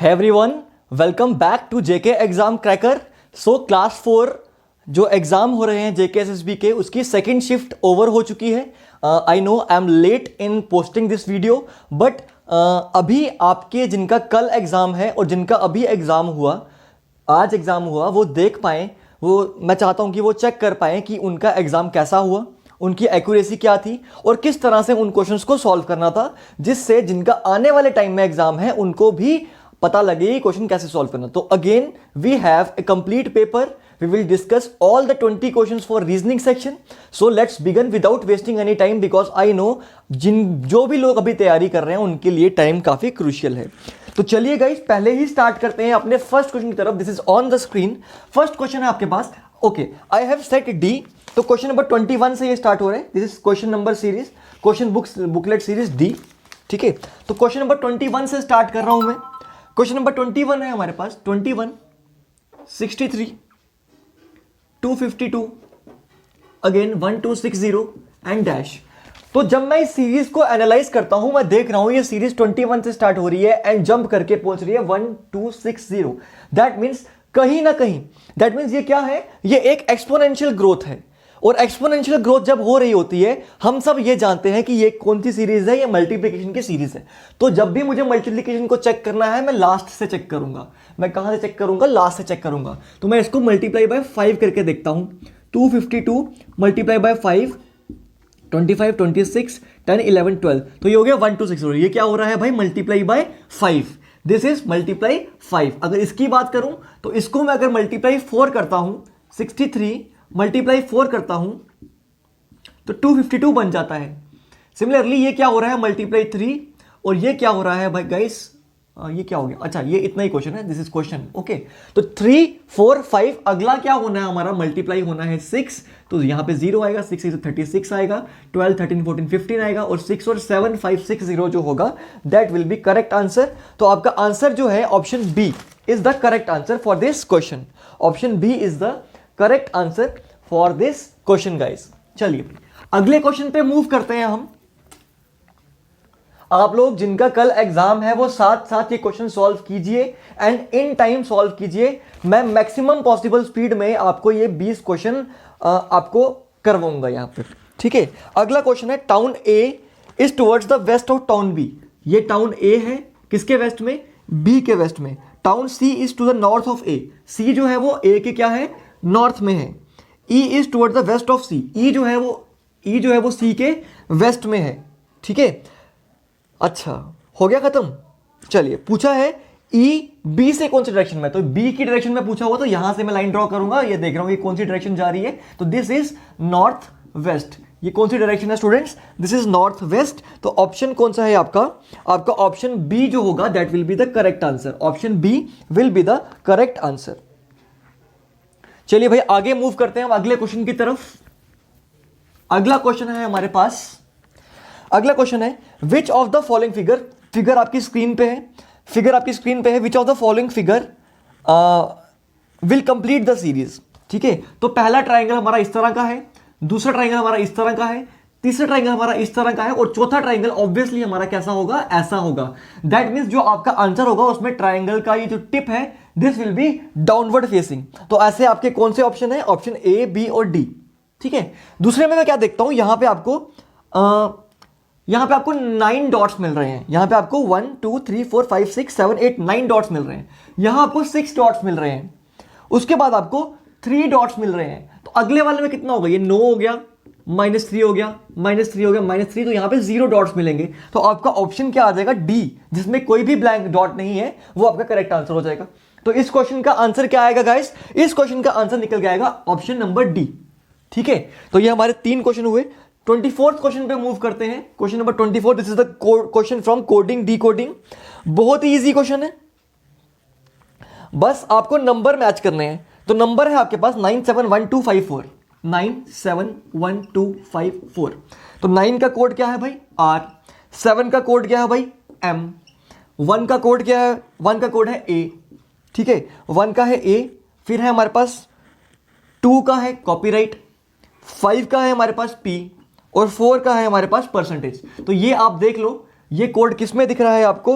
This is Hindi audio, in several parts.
Everyone, welcome back to JK exam cracker. So class 4 जो एग्जाम हो रहे हैं जेके एसएसबी के, उसकी सेकंड शिफ्ट ओवर हो चुकी है। I know I am late in posting this video, but अभी आपके जिनका कल एग्जाम है और जिनका अभी एग्जाम हुआ, आज एग्जाम हुआ, वो देख पाएँ, वो मैं चाहता हूँ कि वो चेक कर पाएँ कि उनका एग्जाम कैसा हुआ, उनकी एक्यूरेसी क्या थी और किस तरह से उन क्वेश्चंस को सॉल्व करना था, जिससे जिनका आने वाले टाइम में एग्जाम है उनको भी पता लगे कि क्वेश्चन कैसे सॉल्व करना। तो again we have a complete paper, we will discuss all the 20 questions for reasoning section. So let's begin without wasting any time because I know जो भी लोग अभी तैयारी कर रहे हैं उनके लिए टाइम काफी क्रूशियल है। तो चलिए गाइस, पहले ही स्टार्ट करते हैं अपने फर्स्ट क्वेश्चन की तरफ। This is on the screen. First question है आपके पास। Okay, I have set D. तो क्वेश्चन नंबर 21 से ये स्टार्ट हो रहा है। This is question number series, question booklet series D. ठीक है, तो क्वेश्चन नंबर 21 से स्टार्ट कर रहा हूं मैं। क्वेश्चन नंबर 21 है हमारे पास। 21, 63, 252, अगेन 1260 एंड डैश। तो जब मैं इस सीरीज को एनालाइज करता हूं, मैं देख रहा हूं ये सीरीज 21 से स्टार्ट हो रही है एंड जंप करके पहुंच रही है 1260। दैट मीन्स कहीं ना कहीं, दैट मीन्स ये क्या है, ये एक एक्सपोनेंशियल ग्रोथ है। और एक्सपोनेंशियल ग्रोथ जब हो रही होती है, हम सब ये जानते हैं कि ये कौन सी सीरीज है, ये मल्टीप्लिकेशन की सीरीज है। तो जब भी मुझे मल्टीप्लिकेशन को चेक करना है, मैं लास्ट से चेक करूंगा। मैं कहां से चेक करूंगा? लास्ट से चेक करूंगा। तो मैं इसको मल्टीप्लाई बाय 5 करके देखता हूं। 252 मल्टीप्लाई बाय 5, 25, 26, 10, 11, 12। तो ये हो गया 1260। ये क्या हो रहा है भाई? Multiply by 5। This is multiply 5। अगर इसकी बात करूं तो इसको मैं अगर मल्टीप्लाई 4 करता हूं, 63 मल्टीप्लाई 4 करता हूं तो 252 बन जाता है। सिमिलरली ये क्या हो रहा है? मल्टीप्लाई 3। और ये क्या हो रहा है भाई गाइस? ये क्या हो गया? अच्छा, ये इतना ही क्वेश्चन है। This is question. ओके, तो 3, 4, 5, अगला क्या होना है हमारा? मल्टीप्लाई होना है 6। तो यहां पे 0 आएगा, 6 तो 36 आएगा, 12, 13, 14, 15 आएगा, और 6 और 7, 5, 6, 0 जो होगा that will be correct answer. तो आपका आंसर जो है option B is the correct answer for this question. Option B is the correct answer for this question guys. चलिए अगले क्वेश्चन पे मूव करते हैं हम। आप लोग जिनका कल एग्जाम है वो साथ साथ ये क्वेश्चन सॉल्व कीजिए एंड इन टाइम सॉल्व कीजिए। मैं मैक्सिमम पॉसिबल स्पीड में आपको ये 20 क्वेश्चन आपको करवाऊंगा यहां पे। ठीक है, अगला क्वेश्चन है, town A is towards the west of town B. ये टाउन ए है किसके वेस्ट में? बी के वेस्ट में। Town C is to the north of A. C जो है वो ए के क्या है? नॉर्थ में है। E is towards the west of C. E जो है वो सी के वेस्ट में है। ठीक है, अच्छा हो गया खत्म। चलिए, पूछा है ई बी से कौन सी डायरेक्शन में? तो बी की डायरेक्शन में पूछा हुआ, तो यहां से मैं लाइन ड्रॉ करूंगा। ये देख रहा हूं ये कौन सी डायरेक्शन जा रही है। तो दिस इज नॉर्थ वेस्ट। ये कौन सी डायरेक्शन है students? This is north west. तो ऑप्शन कौन सा है आपका? आपका ऑप्शन बी जो होगा that will be the correct answer. Option B will be the correct answer. चलिए भाई आगे मूव करते हैं हम अगले क्वेश्चन की तरफ। अगला क्वेश्चन है हमारे पास। अगला क्वेश्चन है, which of the following figure आपकी स्क्रीन पे है, which of the following figure will complete the series. ठीक है, तो पहला ट्राइंगल हमारा इस तरह का है, दूसरा ट्राइंगल हमारा इस तरह का है, तीसरा ट्राइंगल हमारा इस तरह का है, और चौथा ट्राइंगल ऑब्वियसली हमारा कैसा होगा? ऐसा होगा। दैट मींस जो आपका आंसर होगा उसमें ट्राइंगल का ये जो टिप है this will B downward facing. तो ऐसे आपके कौन से ऑप्शन है? ऑप्शन ए, बी और डी। ठीक है, दूसरे में मैं क्या देखता हूं, यहां पे आपको 9 डॉट्स मिल रहे हैं। यहां पे आपको 1, 2, 3, 4, 5, 6, 7, 8, 9 डॉट्स मिल रहे हैं। यहां आपको 6 डॉट्स मिल रहे हैं। उसके बाद आपको 3 डॉट्स मिल रहे हैं। तो अगले वाले में कितना होगा? ये 9 हो गया, -3 हो गया, -3 हो गया, -3। तो यहां पे 0 डॉट्स मिलेंगे। तो आपका ऑप्शन क्या आ जाएगा? डी, जिसमें कोई भी ब्लैंक डॉट नहीं है, वो आपका करेक्ट आंसर हो जाएगा। तो इस क्वेश्चन का आंसर क्या आएगा गाइस? इस क्वेश्चन का आंसर निकल के आएगा ऑप्शन नंबर डी। ठीक है, तो ये हमारे 3 क्वेश्चन हुए। 24th क्वेश्चन पे मूव करते हैं। Question number 24, this is the question from coding decoding. बहुत ही इजी क्वेश्चन है, बस आपको नंबर मैच करने हैं। तो नंबर है आपके पास 971254। 971254। तो 9 का कोड क्या है भाई? आर। 7 का कोड क्या है भाई? एम। 1 का कोड क्या है? 1 का कोड है ए। ठीक है, 1 का है ए। फिर है हमारे पास 2 का है कॉपीराइट, 5 का है हमारे पास पी, और 4 का है हमारे पास परसेंटेज। तो ये आप देख लो, ये कोड किस में दिख रहा है आपको?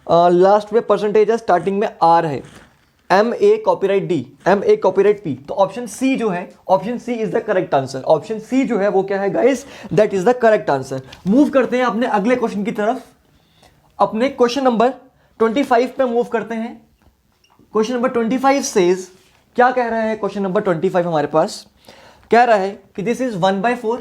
लास्ट में परसेंटेज है, स्टार्टिंग में आर है, M A copyright D, M A copyright P, तो ऑप्शन सी जो है, option C is the correct answer. Option C जो है वो क्या है guys, that is the correct answer. Move करते हैं अपने अगले क्वेश्चन की तरफ, अपने क्वेश्चन नंबर 25 पे मूव करते हैं। क्वेश्चन नंबर 25 सेज, क्या कह रहा है क्वेश्चन नंबर 25 हमारे पास, कह रहा है कि this is 1/4,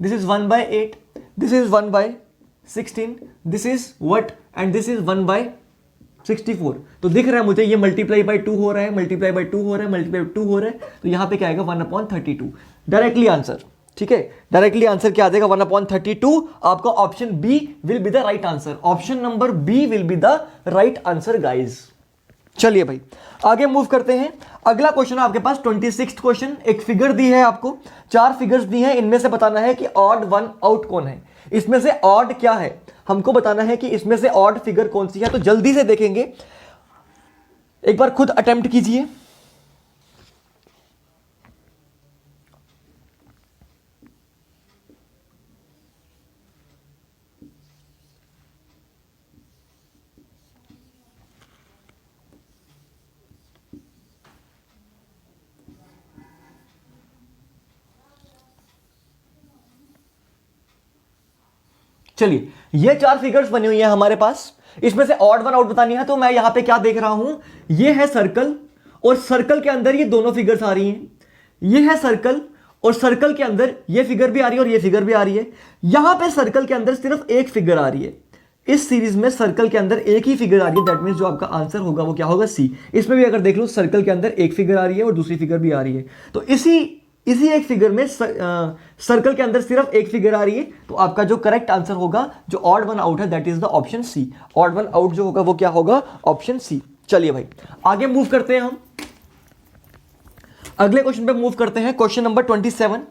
this is 1/8, this is 1/16, this is what, and this is 1/64। तो दिख रहा है मुझे ये मल्टीप्लाई बाय 2 हो रहा है, मल्टीप्लाई बाय 2 हो रहा है, मल्टीप्लाई बाय 2 हो रहा है, तो यहां पे क्या आएगा 1/32, डायरेक्टली आंसर। ठीक है, डायरेक्टली आंसर क्या आ जाएगा 1/32। आपका option B will be the right answer, option number B will be the right answer guys. चलिए भाई आगे मूव करते हैं। अगला क्वेश्चन है आपके पास 26th क्वेश्चन। एक फिगर दी है आपको, 4 फिगर्स दी हैं, इनमें से बताना है कि ऑड वन आउट कौन है, इसमें से ऑड क्या है हमको बताना है कि इसमें से ऑड फिगर कौन सी है। तो जल्दी से देखेंगे, एक बार खुद अटेम्प्ट कीजिए। चलिए ये 4 फिगर्स बनी हुई हैं हमारे पास, इसमें से ऑड वन आउट बतानी है। तो मैं यहां पे क्या देख रहा हूं, ये है सर्कल, और सर्कल के अंदर ये दोनों फिगर्स आ रही हैं। ये है सर्कल, और सर्कल के अंदर ये फिगर भी आ रही है और ये फिगर भी आ रही है। यहां पे सर्कल के अंदर सिर्फ एक फिगर आ रही है, इस सीरीज में सर्कल के अंदर एक ही फिगर आ रही है, दैट मींस जो आपका आंसर होगा वो क्या होगा, सी। इसमें भी अगर देख लो सर्कल के अंदर एक फिगर आ रही है और दूसरी फिगर भी आ रही है, तो इसी एक फिगर में सर्कल के अंदर सिर्फ एक फिगर आ रही है, तो आपका जो करेक्ट आंसर होगा जो ऑड वन आउट है that is the option C. Odd one out जो होगा वो क्या होगा, ऑप्शन सी। चलिए भाई आगे मूव करते हैं, हम अगले क्वेश्चन पे मूव करते हैं। क्वेश्चन नंबर 27,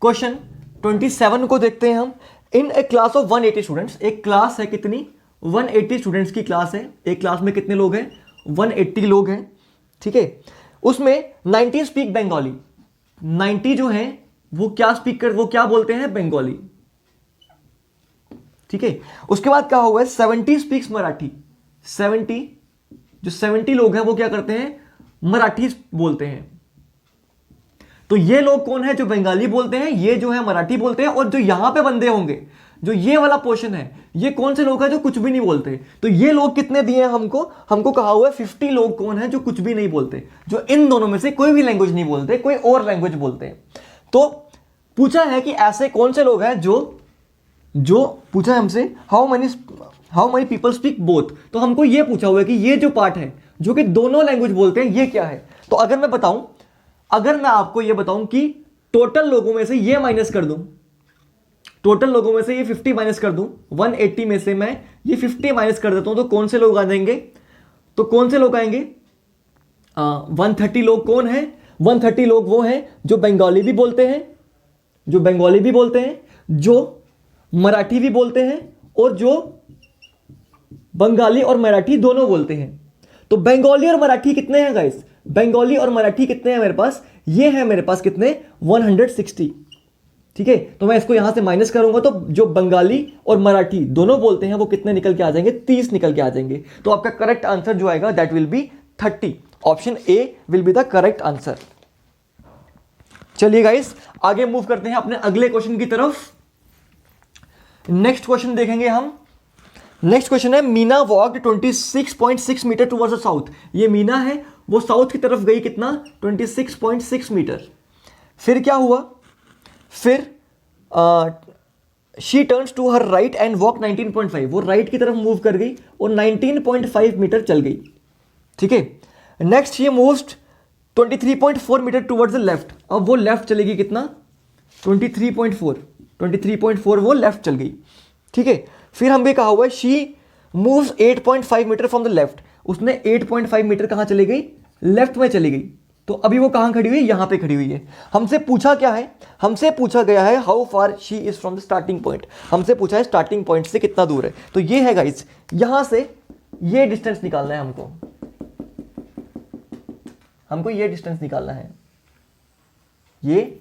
क्वेश्चन 27 को देखते हैं हम। इन ए क्लास ऑफ 180 स्टूडेंट्स, एक क्लास है कितनी, 180 स्टूडेंट्स की क्लास है। एक क्लास में कितने लोग हैं, 180 लोग हैं। ठीक है, उसमें 90 स्पीक बंगाली, 90 जो है वो क्या स्पीक कर, वो क्या बोलते हैं, बंगाली। ठीक है, उसके बाद क्या हुआ है 70 स्पीक्स मराठी, 70 जो 70 लोग हैं वो क्या करते हैं, मराठी बोलते हैं। तो ये लोग कौन है, जो बंगाली बोलते हैं, ये जो है मराठी बोलते हैं, और जो यहां पे बंदे होंगे, जो ये वाला पोर्शन है, ये कौन से लोग हैं जो कुछ भी नहीं बोलते। तो ये लोग कितने दिए हैं हमको कहा हुआ है 50 लोग कौन है जो कुछ भी नहीं बोलते, जो इन दोनों में से कोई भी लैंग्वेज नहीं बोलते, कोई और लैंग्वेज बोलते हैं। तो पूछा है कि ऐसे कौन से लोग हैं जो पूछा है हमसे how many people speak both. तो हमको ये पूछा हुआ है कि ये जो पार्ट है जो कि दोनों लैंग्वेज बोलते हैं, ये क्या है। तो अगर मैं आपको ये बताऊं कि टोटल लोगों में से ये माइनस कर दूं, टोटल लोगों में से ये 50 माइनस कर दूं, 180 में से मैं ये 50 माइनस कर देता हूं, तो कौन से लोग आ जाएंगे, तो कौन से लोग आएंगे, 130 लोग कौन है, 130 लोग वो हैं जो बंगाली भी बोलते हैं, जो मराठी भी बोलते हैं, और जो बंगाली और मराठी दोनों बोलते हैं। तो बंगाली और मराठी कितने हैं गाइस, बंगाली और मराठी कितने हैं मेरे पास, ये है मेरे पास कितने, 160। ठीक है, तो मैं इसको यहां से माइनस करूंगा, तो जो बंगाली और मराठी दोनों बोलते हैं वो कितने निकल के आ जाएंगे, 30 निकल के आ जाएंगे। तो आपका करेक्ट आंसर जो आएगा that will B 30। Option A will be the correct answer. चलिए गाइस आगे मूव करते हैं अपने अगले क्वेश्चन की तरफ। नेक्स्ट क्वेश्चन देखेंगे हम। नेक्स्ट क्वेश्चन है, Meena walked 26.6 metre towards the south. ये मीना है वो साउथ की तरफ गई कितना, 26.6 मीटर। फिर क्या हुआ, फिर she turns to her right and walk 19.5। वो राइट की तरफ मूव कर गई और 19.5 मीटर चल गई। ठीक है, नेक्स्ट ये moved 23.4 metre towards the left. अब वो लेफ्ट चलेगी कितना, 23.4 वो लेफ्ट चल गई। ठीक है, फिर हम भी कहा हुआ है she moves 8.5 metre from the left. उसने 8.5 मीटर कहां चली गई, लेफ्ट में चली गई। तो अभी वो कहां खड़ी हुई है, यहां पे खड़ी हुई है। हमसे पूछा क्या है, हमसे पूछा गया है how far she is from the starting point. हमसे पूछा है स्टार्टिंग पॉइंट से कितना दूर है। तो ये है गाइस, यहां से ये डिस्टेंस निकालना है हमको ये डिस्टेंस निकालना है, ये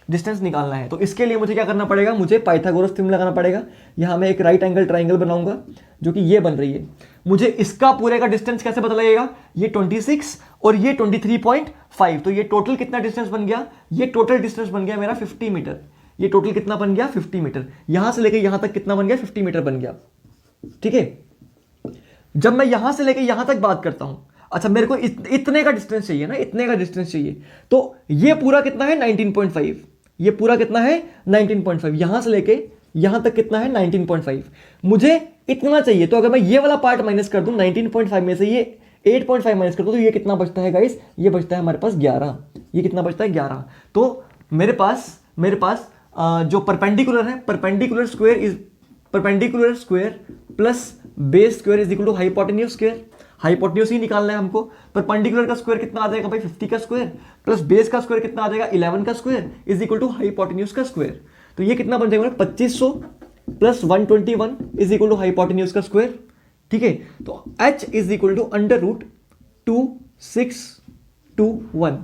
डिस्टेंस निकालना है। तो इसके लिए मुझे क्या करना पड़ेगा, मुझे पाइथागोरस थ्योरम लगाना पड़ेगा। यहां मैं एक राइट एंगल ट्राइंगल बनाऊंगा, जो कि ये बन रही है। मुझे इसका पूरे का डिस्टेंस कैसे पता लगेगा, ये 26 और ये 23.5, तो ये टोटल कितना डिस्टेंस बन गया, ये टोटल डिस्टेंस बन गया मेरा 50 मीटर। ये टोटल कितना बन गया, 50 मीटर। यहां से लेके यहां तक कितना बन गया, 50 मीटर बन गया। ठीक है, जब मैं यहां से लेके यहां तक बात करता हूं, अच्छा मेरे को इतने का डिस्टेंस चाहिए ना, इतने का डिस्टेंस चाहिए, तो ये पूरा कितना है 19.5, ये पूरा कितना है 19.5, यहां से लेके यहां तक कितना है 19.5, मुझे इतना चाहिए। तो अगर मैं ये वाला पार्ट माइनस कर दूं 19.5 में से ये 8.5 माइनस कर दूं, तो ये कितना बचता है गाइस, ये बचता है हमारे पास 11। ये कितना बचता है 11। तो मेरे पास जो परपेंडिकुलर है, perpendicular square plus base square is equal to hypotenuse square. Hypotenuse ही निकालना है हमको। परपेंडिकुलर का स्क्वायर कितना आ जाएगा भाई 50 का स्क्वायर, प्लस बेस का स्क्वायर कितना आ जाएगा 11 का square is equal to hypotenuse का स्क्वायर। तो ये कितना बन जाएगा 2500 plus 121 is equal to hypotenuse का स्क्वायर। ठीक है, तो h इज इक्वल टू √2621।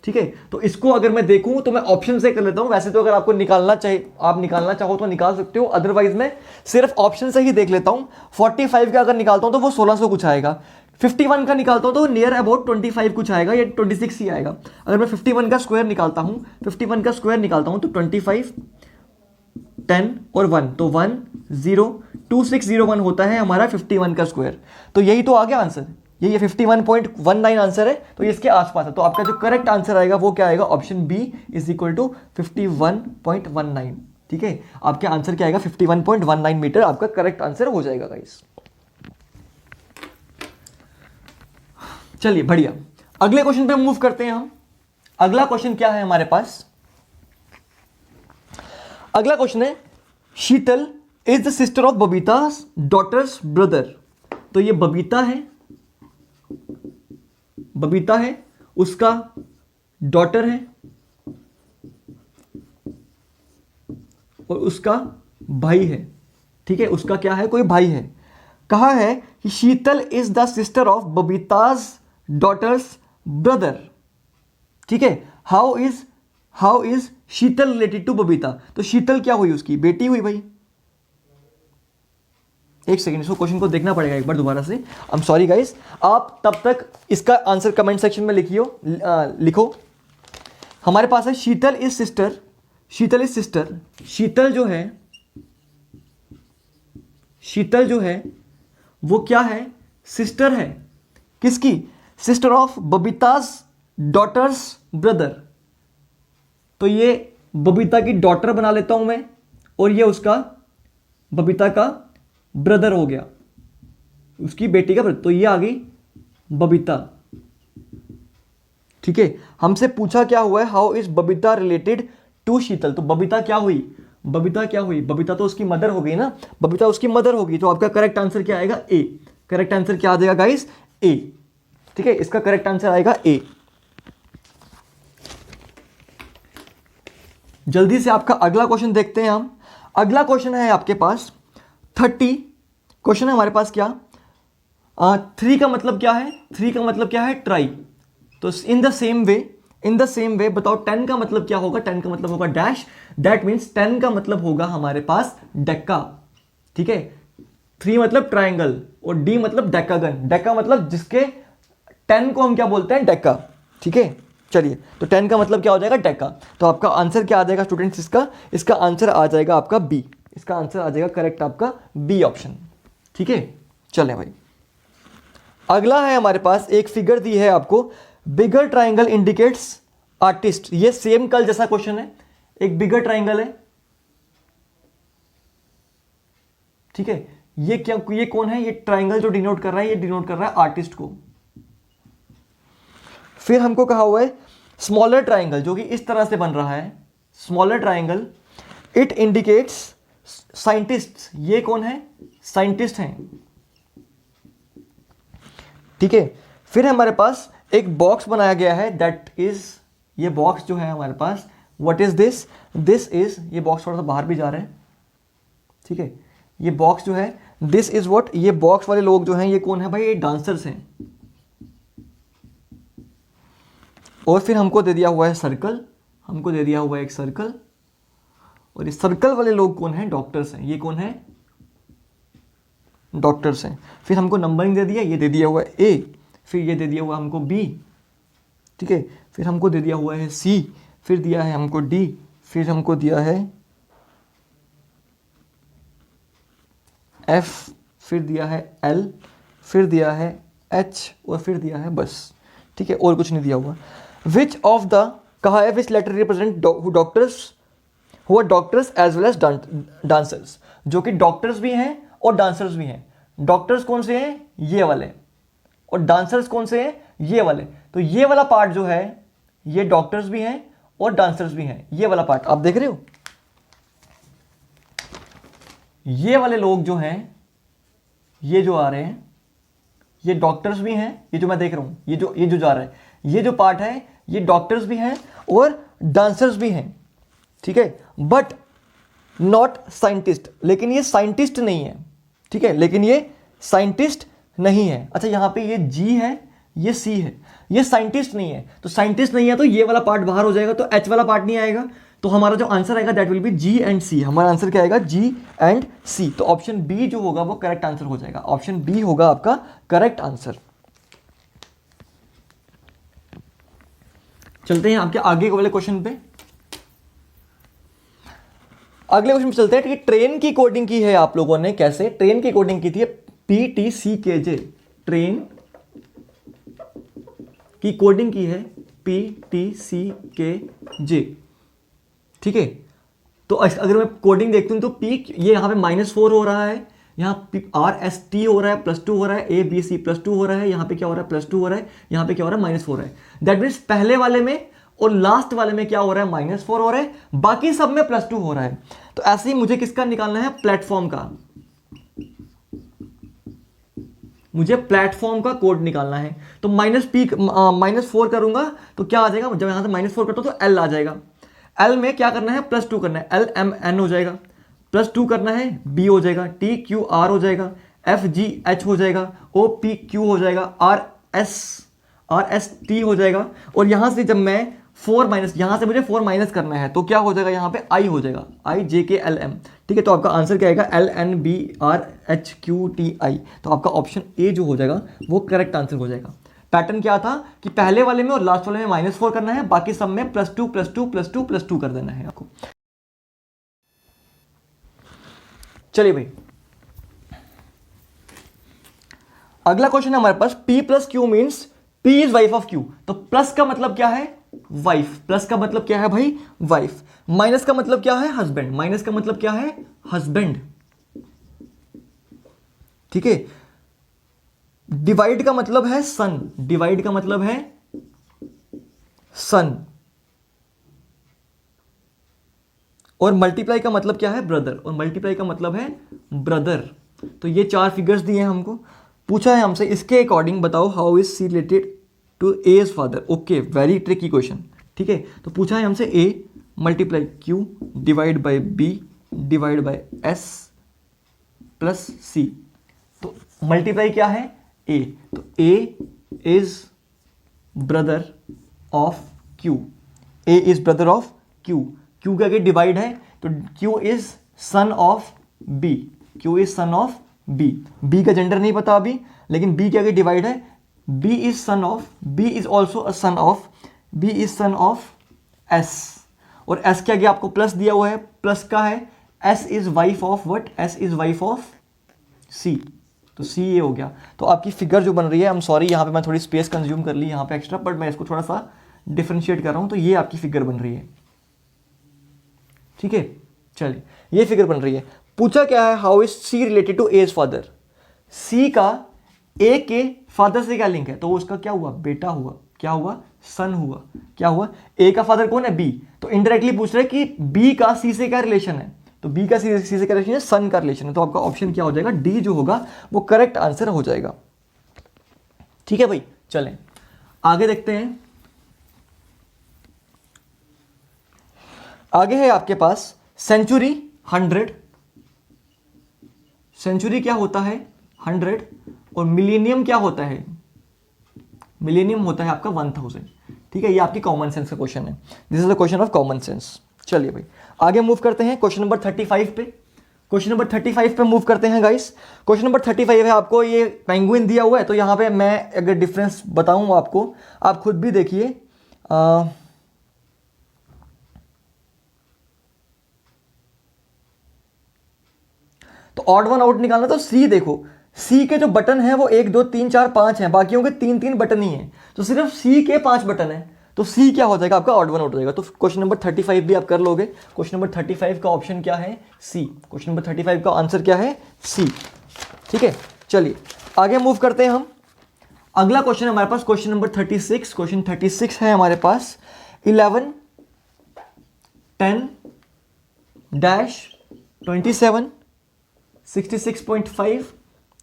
ठीक है, तो इसको अगर मैं देखूं तो मैं ऑप्शन से कर लेता हूं। वैसे तो अगर आपको निकालना चाहिए, आप निकालना चाहो तो निकाल सकते हो, अदरवाइज मैं सिर्फ ऑप्शन से ही देख लेता हूं। 45 का अगर निकालता हूं तो वो 1600 कुछ आएगा, 51 का निकालता हूं तो नियर अबाउट 25 कुछ आएगा या 26 ही आएगा। अगर मैं 51 का स्क्वायर निकालता हूं, 51 का स्क्वायर निकालता हूं तो 25 10 और 1, तो 102601 होता है हमारा 51 का स्क्वायर। तो यही तो आ गया आंसर, ये 51.19 आंसर है, तो ये इसके आसपास है। तो आपका जो करेक्ट आंसर आएगा वो क्या आएगा, option B is equal to 51.19। ठीक है, आपके आंसर क्या आएगा 51.19 मीटर, आपका करेक्ट आंसर हो जाएगा गाइस। चलिए बढ़िया, अगले क्वेश्चन पे मूव करते हैं हम। अगला क्वेश्चन क्या है हमारे पास, अगला क्वेश्चन है Sheetal is the sister of Babita's daughter's brother. तो ये बबीता है, उसका डॉटर है और उसका भाई है। ठीक है, उसका क्या है, कोई भाई है। कहा है कि Sheetal is the sister of Babita's daughter's brother. ठीक है, how is Sheetal related to Babita. तो शीतल क्या हुई, उसकी बेटी हुई भाई। एक सेकेंड, इसको क्वेश्चन को देखना पड़ेगा एक बार दोबारा से। आई एम सॉरी गाइस, आप तब तक इसका आंसर कमेंट सेक्शन में लिखो। हमारे पास है शीतल इज सिस्टर, शीतल जो है वो क्या है, सिस्टर है। किसकी, sister of Babita's daughter's brother. तो ये बबीता की डॉटर बना लेता हूं मैं, और ये उसका बबीता का ब्रदर हो गया, उसकी बेटी का ब्रदर। तो ये आ गई बबीता। ठीक है, हमसे पूछा क्या हुआ है, how is Babita related to Sheetal. तो बबीता क्या हुई, बबीता तो उसकी मदर हो गई ना, बबीता उसकी मदर होगी। तो आपका करेक्ट आंसर क्या आएगा, ए। करेक्ट आंसर क्या आ जाएगा गाइस, ए। ठीक है, इसका करेक्ट आंसर आएगा ए। जल्दी से आपका अगला क्वेश्चन देखते हैं हम। अगला क्वेश्चन है आपके पास 30। क्वेश्चन है हमारे पास क्या, 3 का मतलब क्या है, 3 का मतलब क्या है, ट्राई। तो इन द सेम वे बताओ 10 का मतलब क्या होगा। 10 का मतलब होगा डैश, दैट मीन्स 10 का मतलब होगा हमारे पास डेक्का। ठीक है, 3 मतलब ट्राइंगल और डी मतलब डेकागन। डेक्का मतलब जिसके 10 को हम क्या बोलते हैं, डेक्का। ठीक है, चलिए, तो 10 का मतलब क्या हो जाएगा, डेक्का। तो आपका आंसर क्या आ जाएगा स्टूडेंट्स, इसका आंसर आ जाएगा आपका बी। इसका आंसर आ जाएगा करेक्ट आपका बी ऑप्शन। ठीक है, चलें भाई, अगला है हमारे पास एक फिगर दी है आपको, बिगर ट्राइंगल इंडिकेट्स आर्टिस्ट। ये सेम कल जैसा क्वेश्चन है, एक बिगर ट्राइंगल है। ठीक है, ये कौन है, ये ट्राइंगल जो डिनोट कर रहा है, ये डिनोट कर रहा है आर्टिस्ट को। फिर हमको कहा हुआ है स्मॉलर ट्राइंगल, जो कि इस तरह से बन रहा है, smaller triangle, it indicates scientist. ये कौन है, साइंटिस्ट हैं। ठीक है, फिर हमारे पास एक बॉक्स बनाया गया है, दैट इज, ये बॉक्स जो है हमारे पास, what is this, this is, ये बॉक्स थोड़ा सा बाहर भी जा रहा है। ठीक है, ये बॉक्स जो है, दिस इज व्हाट, ये बॉक्स वाले लोग जो हैं ये कौन है भाई, ये डांसर्स हैं। और फिर हमको दे दिया हुआ है सर्कल, हमको दे दिया हुआ है एक सर्कल, और इस सर्कल वाले लोग कौन है, डॉक्टर्स हैं। ये कौन है, डॉक्टर्स हैं। फिर हमको नंबरिंग दे दिया, ये दे दिया हुआ है ए, फिर ये दे दिया हुआ हमको बी, ठीक है, फिर हमको दे दिया हुआ है सी, फिर दिया है हमको डी, फिर हमको दिया है एफ, फिर दिया है एल, फिर दिया है एच और फिर दिया है बस, ठीक है, और कुछ नहीं दिया हुआ। विच ऑफ द कहा है which letter represent doctors who are doctors as well as dancers, जो कि डॉक्टर्स भी हैं और डांसर्स भी हैं। डॉक्टर्स कौन से हैं? ये वाले। और डांसर्स कौन से हैं? ये वाले। तो ये वाला पार्ट जो है ये डॉक्टर्स भी हैं और डांसर्स भी हैं, ये वाला पार्ट आप देख रहे हो। ये वाले लोग जो हैं, ये जो आ रहे हैं, ये डॉक्टर्स भी हैं, ये जो मैं देख रहा हूं, ये जो जा रहा है, ये जो पार्ट है ये डॉक्टर्स भी हैं और डांसर्स भी हैं, ठीक है, बट नॉट साइंटिस्ट, लेकिन ये साइंटिस्ट नहीं है, ठीक है, लेकिन ये साइंटिस्ट नहीं है। अच्छा, यहां पे ये जी है, ये सी है, ये साइंटिस्ट नहीं है, तो साइंटिस्ट नहीं है तो ये वाला पार्ट बाहर हो जाएगा, तो एच वाला पार्ट नहीं आएगा, तो हमारा जो आंसर आएगा that will be G and C. हमारा आंसर क्या आएगा? G and C. तो ऑप्शन बी जो होगा वो करेक्ट आंसर हो जाएगा, ऑप्शन बी होगा आपका करेक्ट आंसर। चलते हैं आपके आगे वाले क्वेश्चन पे। अगले क्वेश्चन पे चलते हैं कि ट्रेन की कोडिंग की है आप लोगों ने, कैसे ट्रेन की कोडिंग की थी, PTCKJ, ट्रेन की कोडिंग की है PTCKJ, ठीक है। तो अगर मैं कोडिंग देखती हूं तो P ये यहां पे -4 हो रहा है, यहाँ RST हो रहा है, +2 हो रहा है, ABC +2 हो रहा है, यहाँ पे क्या हो रहा है? +2 हो रहा है, यहाँ पे क्या हो रहा है? -4 हो रहा है। दैट मीन्स पहले वाले में और लास्ट वाले में क्या हो रहा है? -4 हो रहा है, बाकी सब में +2 हो रहा है। तो ऐसे ही मुझे किसका निकालना है? प्लेटफॉर्म का। मुझे प्लेटफॉर्म का कोड निकालना है। तो -4 करूंगा तो क्या आ जाएगा? जब यहां से -4 करता हूं तो L आ जाएगा। L में क्या करना है? +2 करना है, LMN हो जाएगा, +2 करना है, B हो जाएगा, TQR हो जाएगा, FGH हो जाएगा, OPQ हो जाएगा, RST हो जाएगा। और यहां से जब मैं 4 माइनस, यहां से मुझे 4 माइनस करना है तो क्या हो जाएगा? यहां पे I हो जाएगा, IJKLM, ठीक है। तो आपका आंसर क्या आएगा? LNBRHQTI। तो आपका ऑप्शन ए जो हो जाएगा वो करेक्ट आंसर हो जाएगा। पैटर्न क्या था कि पहले वाले में और लास्ट वाले में -4 करना है, बाकी सब में +2 +2 +2 +2 कर देना है आपको। चलिए भाई, अगला क्वेश्चन है हमारे पास, P + Q means P is wife of Q। तो प्लस का मतलब क्या है? वाइफ। प्लस का मतलब क्या है भाई? वाइफ। माइनस का मतलब क्या है? हस्बैंड। माइनस का मतलब क्या है? हस्बैंड, ठीक है। डिवाइड का मतलब है सन, डिवाइड का मतलब है सन। और मल्टीप्लाई का मतलब क्या है? ब्रदर। और मल्टीप्लाई का मतलब है ब्रदर। तो ये 4 फिगर्स दिए हैं हमको, पूछा है हमसे इसके अकॉर्डिंग बताओ how is C related to as father. Okay, very tricky question, ठीक है। तो पूछा है हमसे A multiply Q divide by B divide by S plus C। तो मल्टीप्लाई क्या है? A। तो A is brother of Q, A is brother of Q। Q के आगे डिवाइड है तो Q is son of B, Q is son of B। B का जेंडर नहीं पता अभी, लेकिन B के आगे डिवाइड है, B is son of, B is also a sun of, B is son of S। और S के आगे आपको प्लस दिया हुआ है, प्लस का है S is wife of what? S is wife of C। तो C ये हो गया। तो आपकी फिगर जो बन रही है, आई एम सॉरी यहाँ पे मैं थोड़ी स्पेस कंज्यूम कर ली यहाँ पे एक्स्ट्रा, बट मैं इसको थोड़ा सा डिफरेंशिएट कर रहा हूँ। तो ये आपकी फिगर बन रही है, ठीक है। चलिए, ये फिगर बन रही है। पूछा क्या है? How is C related to as father. C का ए के फादर से क्या लिंक है? तो उसका क्या हुआ? बेटा हुआ। क्या हुआ? सन हुआ। क्या हुआ? ए का फादर कौन है? बी। तो इनडायरेक्टली पूछ रहे कि बी का सी से क्या रिलेशन है? तो बी का सी से क्या रिलेशन है? सन का रिलेशन है। तो आपका ऑप्शन क्या हो जाएगा? डी जो होगा वो करेक्ट आंसर हो जाएगा, ठीक है भाई। चलें आगे देखते हैं। आगे है आपके पास सेंचुरी 100। सेंचुरी क्या होता है? 100। और मिलेनियम क्या होता है? मिलेनियम होता है आपका 1000, ठीक है। ये आपकी कॉमन सेंस का क्वेश्चन है, this is the question of common sense. चलिए भाई आगे मूव करते हैं क्वेश्चन नंबर 35 पे। क्वेश्चन नंबर 35 पे मूव करते हैं गाइस। क्वेश्चन नंबर 35 है, आपको ये पेंगुइन दिया हुआ है, तो यहाँ पे मैं अगर डिफरेंस बताऊँ आपको, आप खुद भी देखिए। तो ऑड वन आउट निकालना, तो सी देखो, सी के जो बटन है वो 1 2 3 4 5 हैं, बाकियों के 3 बटन ही हैं, तो सिर्फ सी के 5 बटन हैं, तो सी क्या हो जाएगा आपका, ऑड वन आउट हो जाएगा। तो क्वेश्चन नंबर 35 भी आप कर लोगे। क्वेश्चन नंबर 35 का ऑप्शन क्या है, सी। क्वेश्चन नंबर 35 का आंसर क्या है, सी। ठीक है, चलिए आगे मूव करते हैं हम। अगला क्वेश्चन हमारे पास क्वेश्चन नंबर 36। क्वेश्चन 36 है हमारे पास 11 10 -27 66.5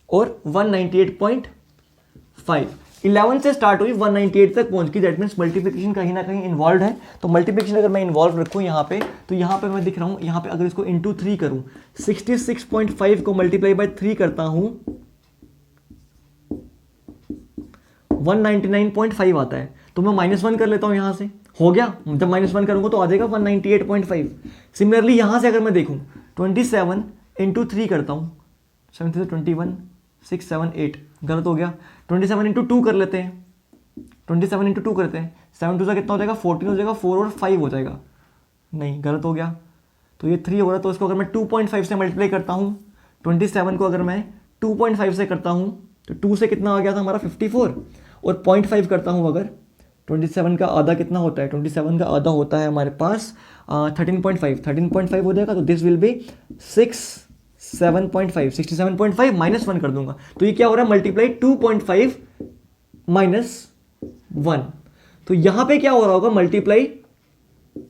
और 198.5। 11 से स्टार्ट हुई 198 तक पहुंच गई, दैट मीन्स मल्टीप्लिकेशन कहीं ना कहीं इन्वॉल्व है। तो मल्टीप्लिकेशन अगर मैं इन्वॉल्व रखूं यहाँ पे, तो यहाँ पे मैं दिख रहा हूँ, यहाँ पे अगर इसको इंटू 3 करूँ, 66.5 को मल्टीप्लाई बाय 3 करता हूँ 199.5 आता है, तो मैं -1 कर लेता हूँ यहाँ से, हो गया। जब -1 करूँगा तो आ जाएगा 198.5। सिमिलरली यहाँ से अगर मैं देखूँ 27 इंटू 3 करता हूँ, 7 से 21 6 7 8, गलत हो गया। 27 इंटू 2 कर लेते हैं, 27 इंटू 2 करते हैं, 7 2 से कितना हो जाएगा, 14 हो जाएगा, 4 और 5 हो जाएगा, नहीं गलत हो गया। तो ये 3 हो रहा है, तो इसको अगर मैं 2.5 से मल्टीप्लाई करता हूँ, 27 को अगर मैं 2.5 से करता हूँ, तो 2 से कितना आ गया था हमारा 54, और 0.5 करता हूँ अगर, 27 का आधा कितना होता है, 27 का आधा होता है हमारे पास 13.5 हो जाएगा। तो दिस विल बी 67.5, 67.5 -1 कर दूंगा, तो ये क्या हो रहा है, मल्टीप्लाई 2.5 -1। तो यहां पे क्या हो रहा होगा, मल्टीप्लाई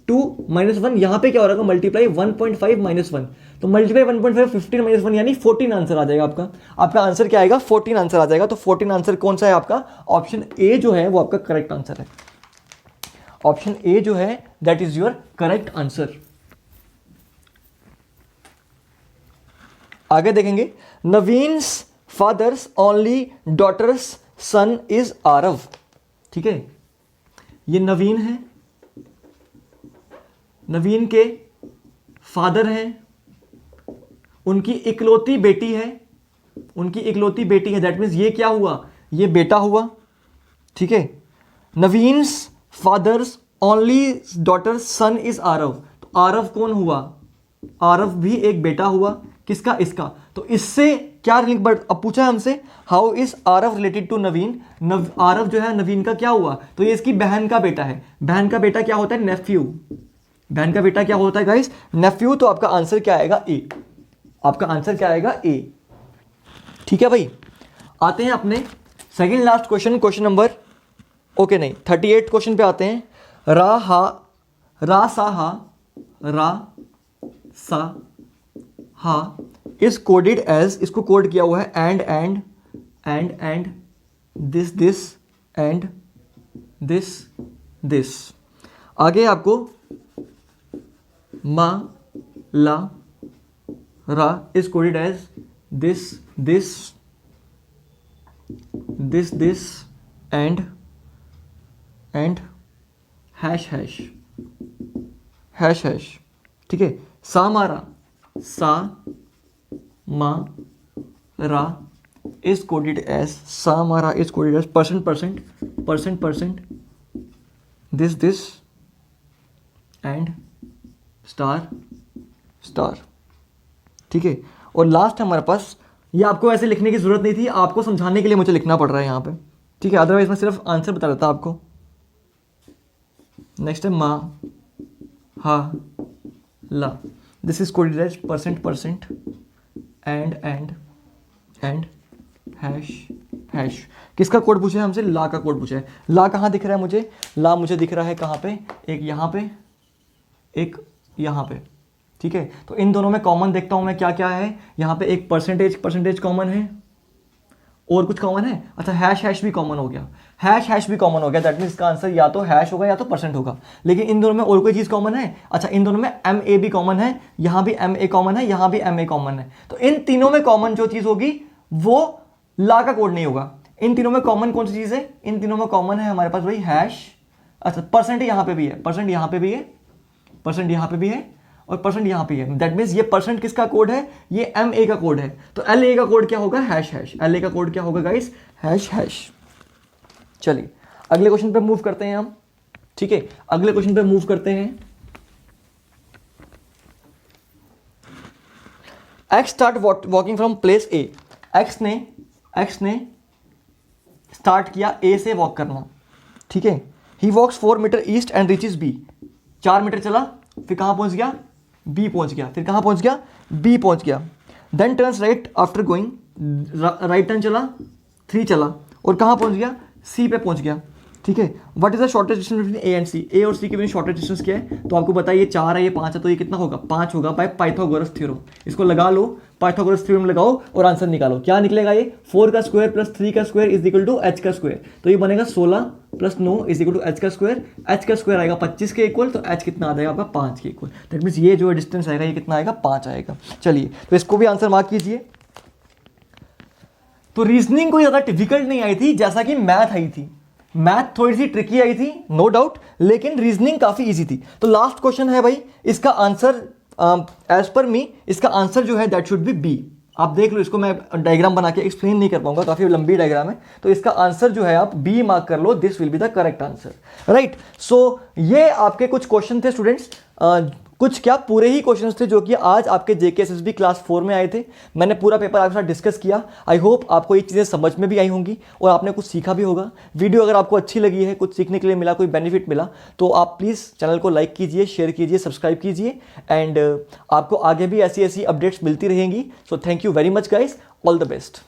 2 -1, यहां पे क्या हो रहा होगा, मल्टीप्लाई 1.5 -1। तो मल्टीप्लाई 1.5 15 -1 यानी 14 आंसर आ जाएगा आपका। आपका आंसर क्या आएगा, 14 आंसर आ जाएगा। तो 14 आंसर कौन सा है आपका, ऑप्शन ए जो है वो आपका करेक्ट आंसर है। ऑप्शन ए जो है that is your correct answer. आगे देखेंगे, Naveen's father's only daughter's son is Aarav. ठीक है, ये नवीन है, नवीन के फादर हैं, उनकी इकलौती बेटी है, उनकी इकलौती बेटी है, दैट मीन्स ये क्या हुआ, ये बेटा हुआ। ठीक है, Naveen's father's only daughter son is Aarav, तो आरव कौन हुआ, आरव भी एक बेटा हुआ, किसका, इसका। तो इससे क्या लिंक, बट अब पूछा है हमसे how is Aarav related to Naveen, Aarav जो है नवीन का क्या हुआ, तो ये इसकी बहन का बेटा है। बहन का बेटा क्या होता है, नेफ्यू। बहन का बेटा क्या होता है गाइस, नेफ्यू। तो आपका आंसर क्या आएगा, ए। आपका आंसर क्या आएगा, ए। ठीक है भाई, आते हैं अपने second last question, question number 38 question पे आते हैं। रा सा हा इज कोडेड एज, इसको कोड किया हुआ है एंड दिस एंड दिस। आगे आपको मा ला रा is coded as this and hash. ठीक है, सा रा इज कोडेड एज, सा मारा is coded as percent this and star. ठीक है, और लास्ट है हमारे पास, ये आपको ऐसे लिखने की जरूरत नहीं थी, आपको समझाने के लिए मुझे लिखना पड़ रहा है यहाँ पे। ठीक है, अदरवाइज मैं सिर्फ आंसर बता देता आपको। नेक्स्ट है मा हा ला, this is coded as percent and hash. किसका कोड पूछा है हमसे, ला का कोड पूछा है। ला कहाँ दिख रहा है मुझे, ला मुझे दिख रहा है कहाँ पे, एक यहाँ पे, एक यहाँ पे। ठीक है, तो इन दोनों में कॉमन देखता हूँ मैं क्या क्या है। यहाँ पे एक परसेंटेज कॉमन है, और कुछ कॉमन है, अच्छा हैश भी कॉमन हो गया, हैश भी कॉमन हो गया, दैट मीन्स इसका आंसर या तो हैश होगा या तो परसेंट होगा। लेकिन इन दोनों में और कोई चीज़ कॉमन है, अच्छा इन दोनों में MA भी कॉमन है, यहाँ भी MA कॉमन है, यहाँ भी MA कॉमन है। तो इन तीनों में कॉमन जो चीज़ होगी वो ला का कोड नहीं होगा। इन तीनों में कॉमन कौन सी चीज़ है, इन तीनों में कॉमन है हमारे पास वही हैश, अच्छा परसेंट यहाँ पे भी है, परसेंट यहाँ पे भी है, परसेंट यहाँ पे भी है, और परसेंट यहाँ पे है। दैट मीन्स ये परसेंट किसका कोड है, ये MA का कोड है। तो LA का कोड क्या होगा, हैश हैश। LA का कोड क्या होगा गाइस, हैश हैश। चलिए अगले क्वेश्चन पे मूव करते हैं हम, ठीक है, अगले क्वेश्चन पे मूव करते हैं। X start walking from place A. X ने स्टार्ट किया ए से वॉक करना, ठीक है। He walks 4 metre east and reaches B. 4 metre चला, फिर कहाँ पहुंच गया, बी पहुंच गया, फिर कहाँ पहुंच गया, बी पहुंच गया। Then turns right after going, right turn चला, 3 चला और कहाँ पहुंच गया, सी पे पहुंच गया, ठीक है। What is the shortest distance between A and C. A और सी के बीच शॉर्टेस्ट डिस्टेंस क्या है, तो आपको बताइए 4 है, ये 5 है, तो ये कितना होगा, 5 होगा बाय पाइथागोरस थ्योरम। इसको लगा लो, पाइथागोरस थ्योरम लगाओ और आंसर निकालो। क्या निकलेगा, ये 4 का स्क्वायर प्लस 3 का square is equal to H का स्क्वायर। तो ये बनेगा 16 plus 9 is equal to H का स्क्वायर। एच का स्क्वायर आएगा 25 के इक्वल, तो एच कितना आ जाएगा आपका 5 के इक्वल। दैट मीन्स ये जो डिस्टेंस आएगा ये कितना आएगा, 5 आएगा। चलिए तो इसको भी आंसर मार्क कीजिए। तो रीजनिंग कोई ज़्यादा डिफिकल्ट नहीं आई थी, जैसा कि मैथ आई थी। मैथ थोड़ी सी ट्रिकी आई थी नो डाउट, लेकिन रीजनिंग काफ़ी इजी थी। तो लास्ट क्वेश्चन है भाई, इसका आंसर एज पर मी इसका आंसर जो है दैट शुड बी बी। आप देख लो, इसको मैं डायग्राम बना के एक्सप्लेन नहीं कर पाऊंगा, काफ़ी लंबी डायग्राम है। तो इसका आंसर जो है आप बी मार्क कर लो, this will be the correct answer, right. So ये आपके कुछ क्वेश्चन थे स्टूडेंट्स, कुछ क्या पूरे ही क्वेश्चंस थे जो कि आज आपके JKSSB क्लास 4 में आए थे। मैंने पूरा पेपर आपके साथ डिस्कस किया। आई होप आपको ये चीज़ें समझ में भी आई होंगी और आपने कुछ सीखा भी होगा। वीडियो अगर आपको अच्छी लगी है, कुछ सीखने के लिए मिला, कोई बेनिफिट मिला, तो आप प्लीज़ चैनल को लाइक कीजिए, शेयर कीजिए, सब्सक्राइब कीजिए एंड आपको आगे भी ऐसी ऐसी अपडेट्स मिलती रहेंगी। So thank you very much guys, all the best.